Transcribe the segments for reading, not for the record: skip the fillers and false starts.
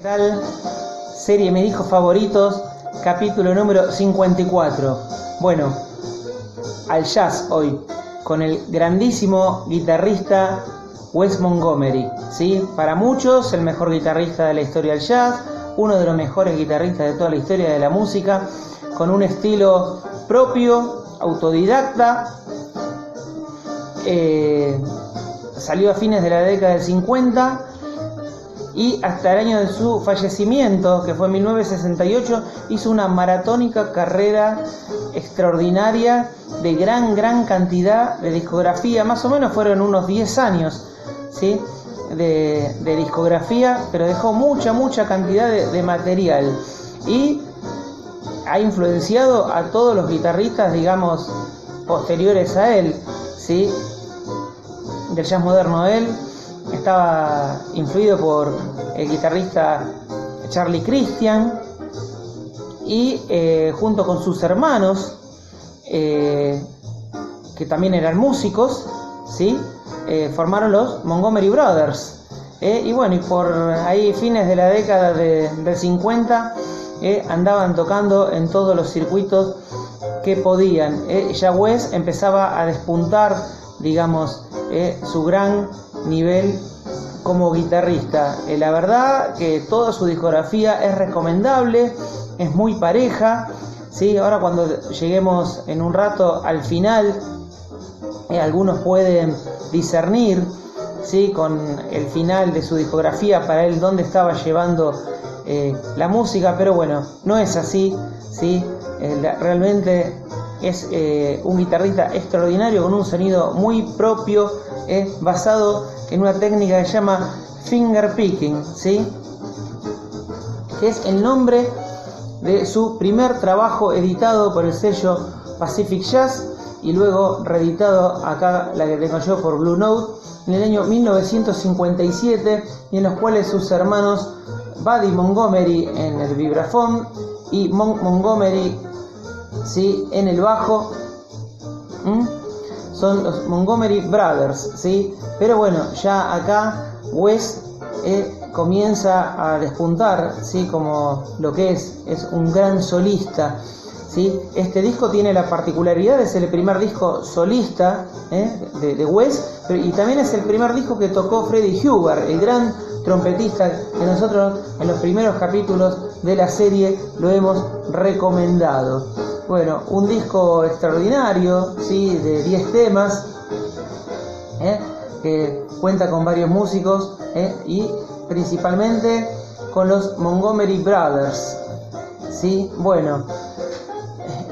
tal? Serie Mis discos favoritos, capítulo número 54. Bueno, al jazz hoy, con el grandísimo guitarrista Wes Montgomery, ¿sí? Para muchos, el mejor guitarrista de la historia del jazz, uno de los mejores guitarristas de toda la historia de la música, con un estilo propio, autodidacta. Salió a fines de la década del 50 y hasta el año de su fallecimiento, que fue en 1968, hizo una maratónica carrera extraordinaria de gran cantidad de discografía. Más o menos fueron unos 10 años, ¿sí?, de discografía, pero dejó mucha cantidad de material y ha influenciado a todos los guitarristas, digamos, posteriores a él, ¿sí?, del jazz moderno. Él estaba influido por el guitarrista Charlie Christian y junto con sus hermanos, que también eran músicos, ¿sí?, formaron los Montgomery Brothers. Y bueno, y por ahí fines de la década del 50 andaban tocando en todos los circuitos que podían. Ya Wes empezaba a despuntar, digamos, su gran nivel como guitarrista. La verdad que toda su discografía es recomendable, es muy pareja, ¿sí? Ahora cuando lleguemos en un rato al final, algunos pueden discernir, ¿sí?, con el final de su discografía para él dónde estaba llevando la música, pero bueno, no es así, ¿sí? Realmente es un guitarrista extraordinario con un sonido muy propio, basado en una técnica que se llama finger picking, ¿sí?, que es el nombre de su primer trabajo editado por el sello Pacific Jazz y luego reeditado, acá la que tengo yo, por Blue Note en el año 1957, y en los cuales sus hermanos Buddy Montgomery en el vibrafón y Montgomery, ¿sí?, en el bajo, son los Montgomery Brothers, ¿sí? Pero bueno, ya acá Wes comienza a despuntar, ¿sí?, como lo que es un gran solista, ¿sí? Este disco tiene la particularidad de ser el primer disco solista de Wes, y también es el primer disco que tocó Freddie Hubbard, el gran trompetista que nosotros en los primeros capítulos de la serie lo hemos recomendado. Bueno, un disco extraordinario, ¿sí?, de 10 temas, que cuenta con varios músicos, y principalmente con los Montgomery Brothers, ¿sí? Bueno,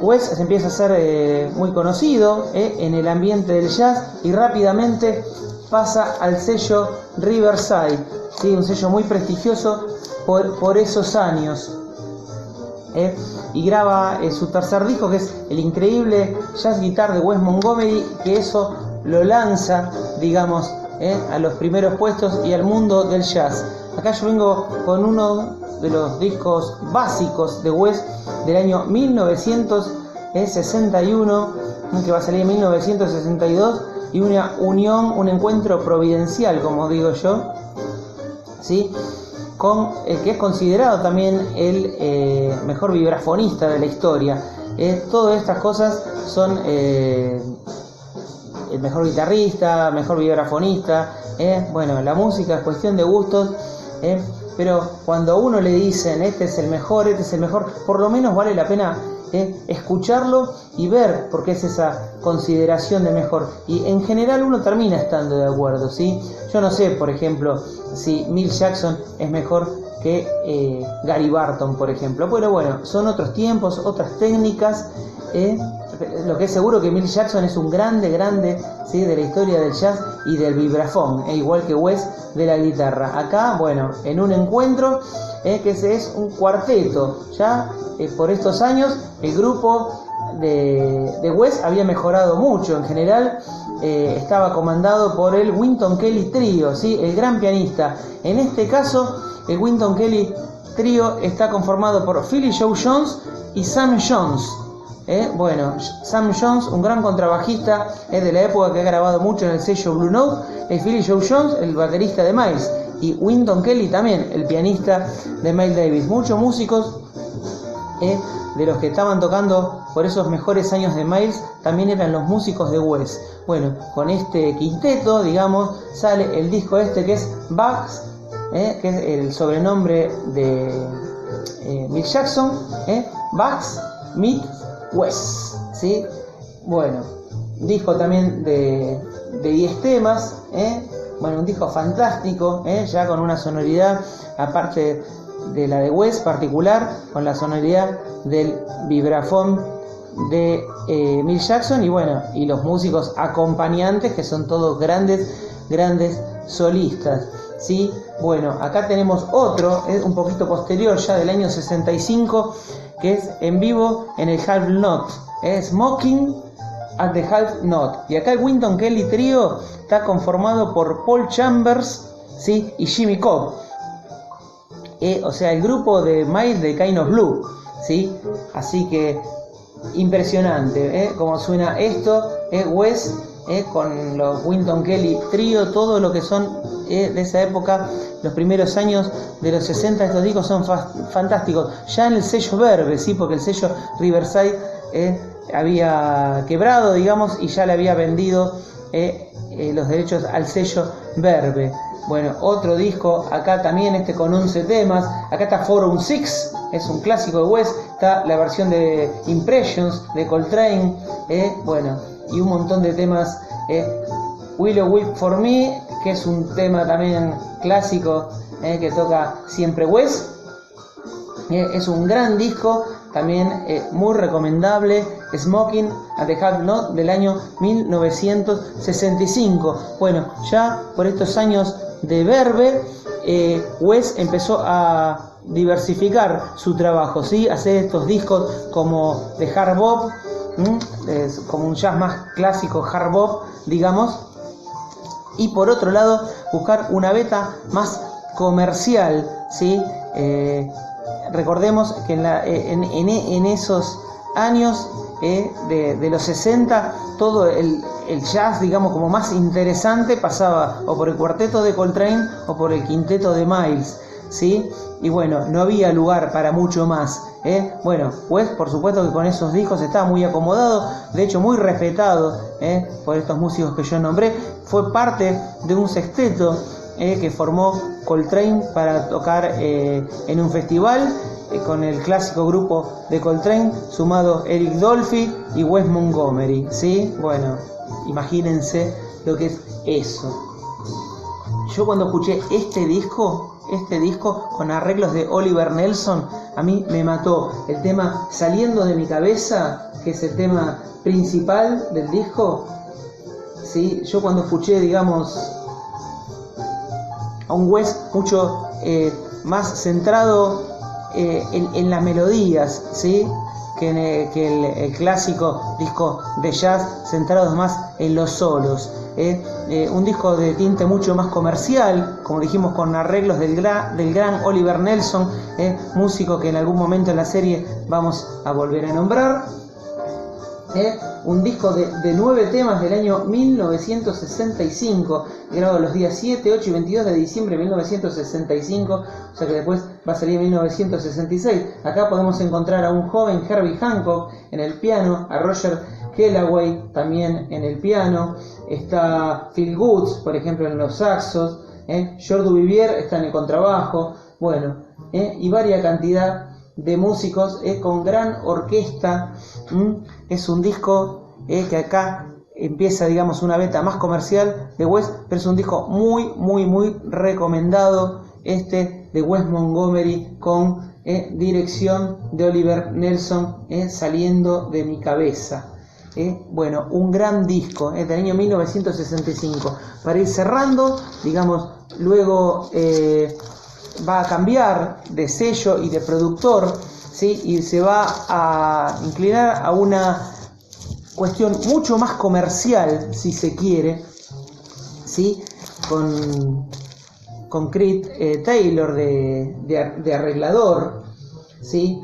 Wes se empieza a ser muy conocido en el ambiente del jazz y rápidamente pasa al sello Riverside, ¿sí?, un sello muy prestigioso por esos años. Y graba su tercer disco, que es el increíble Jazz Guitar de Wes Montgomery, que eso lo lanza, digamos, a los primeros puestos y al mundo del jazz. Acá yo vengo con uno de los discos básicos de Wes del año 1961, que va a salir en 1962, y una unión, un encuentro providencial, como digo yo, ¿sí?, con el que es considerado también el mejor vibrafonista de la historia. Todas estas cosas son el mejor guitarrista, mejor vibrafonista. Bueno, la música es cuestión de gustos, pero cuando a uno le dicen este es el mejor, por lo menos vale la pena escucharlo y ver por qué es esa consideración de mejor, y en general uno termina estando de acuerdo, ¿sí? Yo no sé, por ejemplo, si Milt Jackson es mejor que Gary Barton, por ejemplo, pero bueno, son otros tiempos, otras técnicas. Lo que es seguro que Milt Jackson es un grande, ¿sí?, de la historia del jazz y del vibrafón, igual que Wes de la guitarra. Acá, bueno, en un encuentro, que es un cuarteto. Ya por estos años el grupo de Wes había mejorado mucho. En general estaba comandado por el Wynton Kelly Trio, ¿sí?, el gran pianista. En este caso, el Wynton Kelly Trio está conformado por Philly Joe Jones y Sam Jones. Bueno, Sam Jones, un gran contrabajista de la época, que ha grabado mucho en el sello Blue Note. Philly Joe Jones, el baterista de Miles. y Wynton Kelly también, el pianista de Miles Davis. Muchos músicos de los que estaban tocando por esos mejores años de Miles también eran los músicos de Wes. Bueno, con este quinteto, digamos, sale el disco este que es Bugs, que es el sobrenombre de Mick Jackson, Bugs meets Wes, ¿sí? Bueno, disco también de 10 temas, bueno, un disco fantástico, ya con una sonoridad, aparte de la de Wes particular, con la sonoridad del vibrafón de Mick Jackson, y bueno, y los músicos acompañantes que son todos grandes solistas, ¿sí? Bueno, acá tenemos otro, un poquito posterior, ya del año 65, que es en vivo en el Half Note, Smoking at the Half Note. Y acá el Wynton Kelly Trio está conformado por Paul Chambers, ¿sí? Y Jimmy Cobb, o sea, el grupo de Miles de Kind of Blue, ¿sí? Así que impresionante, como suena esto, Wes, con los Wynton Kelly Trio, todo lo que son de esa época, los primeros años de los 60. Estos discos son fantásticos, ya en el sello Verve, ¿sí? Porque el sello Riverside había quebrado, digamos, y ya le había vendido los derechos al sello Verve. Bueno, otro disco, acá también con 11 temas. Acá está 416, es un clásico de Wes. Está la versión de Impressions de Coltrane, bueno, y un montón de temas. Willow Weep for Me, que es un tema también clásico, que toca siempre Wes. Es un gran disco, también muy recomendable, Smoking at the Half Note del año 1965. Bueno, ya por estos años de Verve, Wes empezó a diversificar su trabajo, ¿sí? Hacer estos discos como de hard bop, como un jazz más clásico, hard bop, digamos, y por otro lado buscar una beta más comercial, ¿sí? Recordemos que en esos años de los 60, todo el jazz, digamos, como más interesante pasaba o por el cuarteto de Coltrane o por el quinteto de Miles, ¿sí? Y bueno, no había lugar para mucho más, Bueno, pues por supuesto que con esos discos estaba muy acomodado, de hecho muy respetado, por estos músicos que yo nombré. Fue parte de un sexteto que formó Coltrane para tocar en un festival, con el clásico grupo de Coltrane, sumado Eric Dolphy y Wes Montgomery, ¿sí? Bueno, imagínense lo que es eso. Yo cuando escuché este disco con arreglos de Oliver Nelson, a mí me mató. El tema Saliendo de mi cabeza, que es el tema principal del disco, ¿sí? Yo cuando escuché, digamos, a un Wes mucho más centrado en las melodías, ¿sí? que el clásico disco de jazz, centrados más en los solos. Un disco de tinte mucho más comercial, como dijimos, con arreglos del gran Oliver Nelson, músico que en algún momento en la serie vamos a volver a nombrar. Un disco de 9 temas del año 1965, grabado los días 7, 8 y 22 de diciembre de 1965, o sea que después va a salir en 1966. Acá podemos encontrar a un joven Herbie Hancock en el piano, a Roger Kellaway también en el piano, está Phil Woods, por ejemplo, en los saxos, George Duvivier está en el contrabajo, bueno, y varia cantidad de músicos, con gran orquesta. Es un disco que acá empieza, digamos, una beta más comercial de Wes, pero es un disco muy recomendado, de Wes Montgomery, con dirección de Oliver Nelson, Saliendo de mi cabeza. Bueno, un gran disco del año 1965. Para ir cerrando, digamos, luego va a cambiar de sello y de productor, ¿sí? Y se va a inclinar a una cuestión mucho más comercial, si se quiere, ¿sí? Con Creed Taylor de arreglador, ¿sí?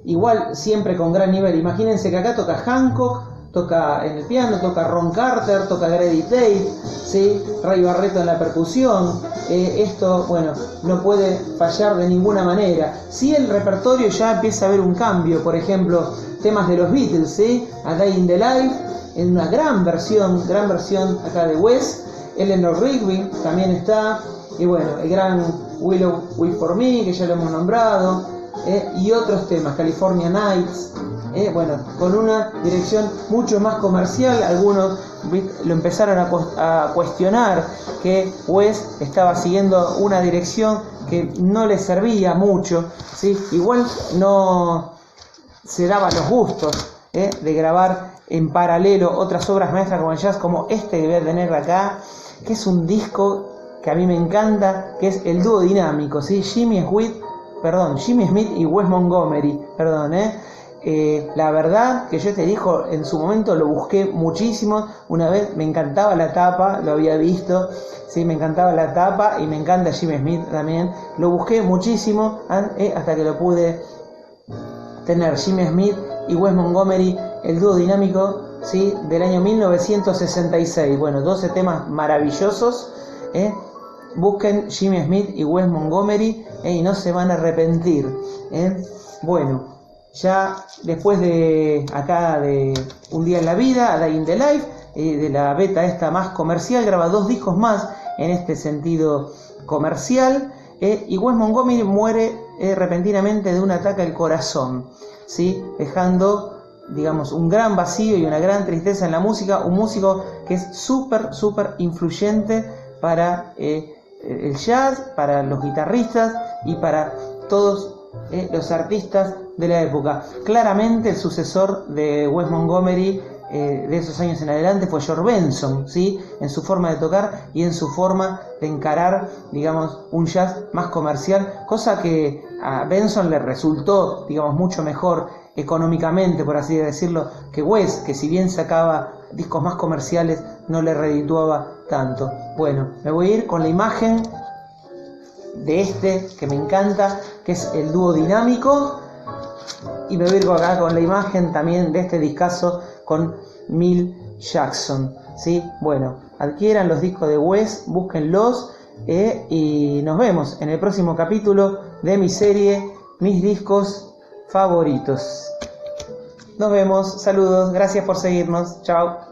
Igual siempre con gran nivel. Imagínense que acá toca Hancock, toca en el piano, toca Ron Carter, toca Grady Tate, ¿sí? Ray Barretto en la percusión. Esto, bueno, no puede fallar de ninguna manera. Si el repertorio ya empieza a haber un cambio, por ejemplo, temas de los Beatles, ¿sí? A Day in the Life, en una gran versión acá de Wes. Eleanor Rigby también está, y bueno, el gran Willow Wait for Me, que ya lo hemos nombrado, y otros temas, California Nights, bueno, con una dirección mucho más comercial. Algunos lo empezaron a cuestionar, que Wes estaba siguiendo una dirección que no le servía mucho, ¿sí? Igual no se daba los gustos de grabar en paralelo otras obras maestras como el jazz, como este que voy a tener acá, que es un disco que a mí me encanta, que es el dúo dinámico, ¿sí? Jimmy Smith y Wes Montgomery, la verdad que yo te digo, en su momento lo busqué muchísimo. Una vez me encantaba la tapa, lo había visto, sí, me encantaba la tapa, y me encanta Jimmy Smith también. Lo busqué muchísimo hasta que lo pude tener. Jimmy Smith y Wes Montgomery, el dúo dinámico, ¿sí? Del año 1966. Bueno, 12 temas maravillosos. Busquen Jimmy Smith y Wes Montgomery y no se van a arrepentir. Bueno, ya después de acá de Un Día en la Vida, A Day in the Life, de la beta esta más comercial, graba 2 discos más en este sentido comercial, y Wes Montgomery muere repentinamente de un ataque al corazón, ¿sí? Dejando, digamos, un gran vacío y una gran tristeza en la música. Un músico que es súper influyente para el jazz, para los guitarristas y para todos los artistas de la época. Claramente el sucesor de Wes Montgomery de esos años en adelante fue George Benson, ¿sí? En su forma de tocar y en su forma de encarar, digamos, un jazz más comercial, cosa que a Benson le resultó, digamos, mucho mejor económicamente, por así decirlo, que Wes, que si bien sacaba discos más comerciales, no le redituaba tanto. Bueno, me voy a ir con la imagen de este que me encanta, que es el dúo dinámico, y me voy a ir acá con la imagen también de este discazo con Milt Jackson, ¿sí? Bueno, adquieran los discos de Wes, búsquenlos, y nos vemos en el próximo capítulo de mi serie Mis Discos Favoritos. Nos vemos, saludos, gracias por seguirnos, chao.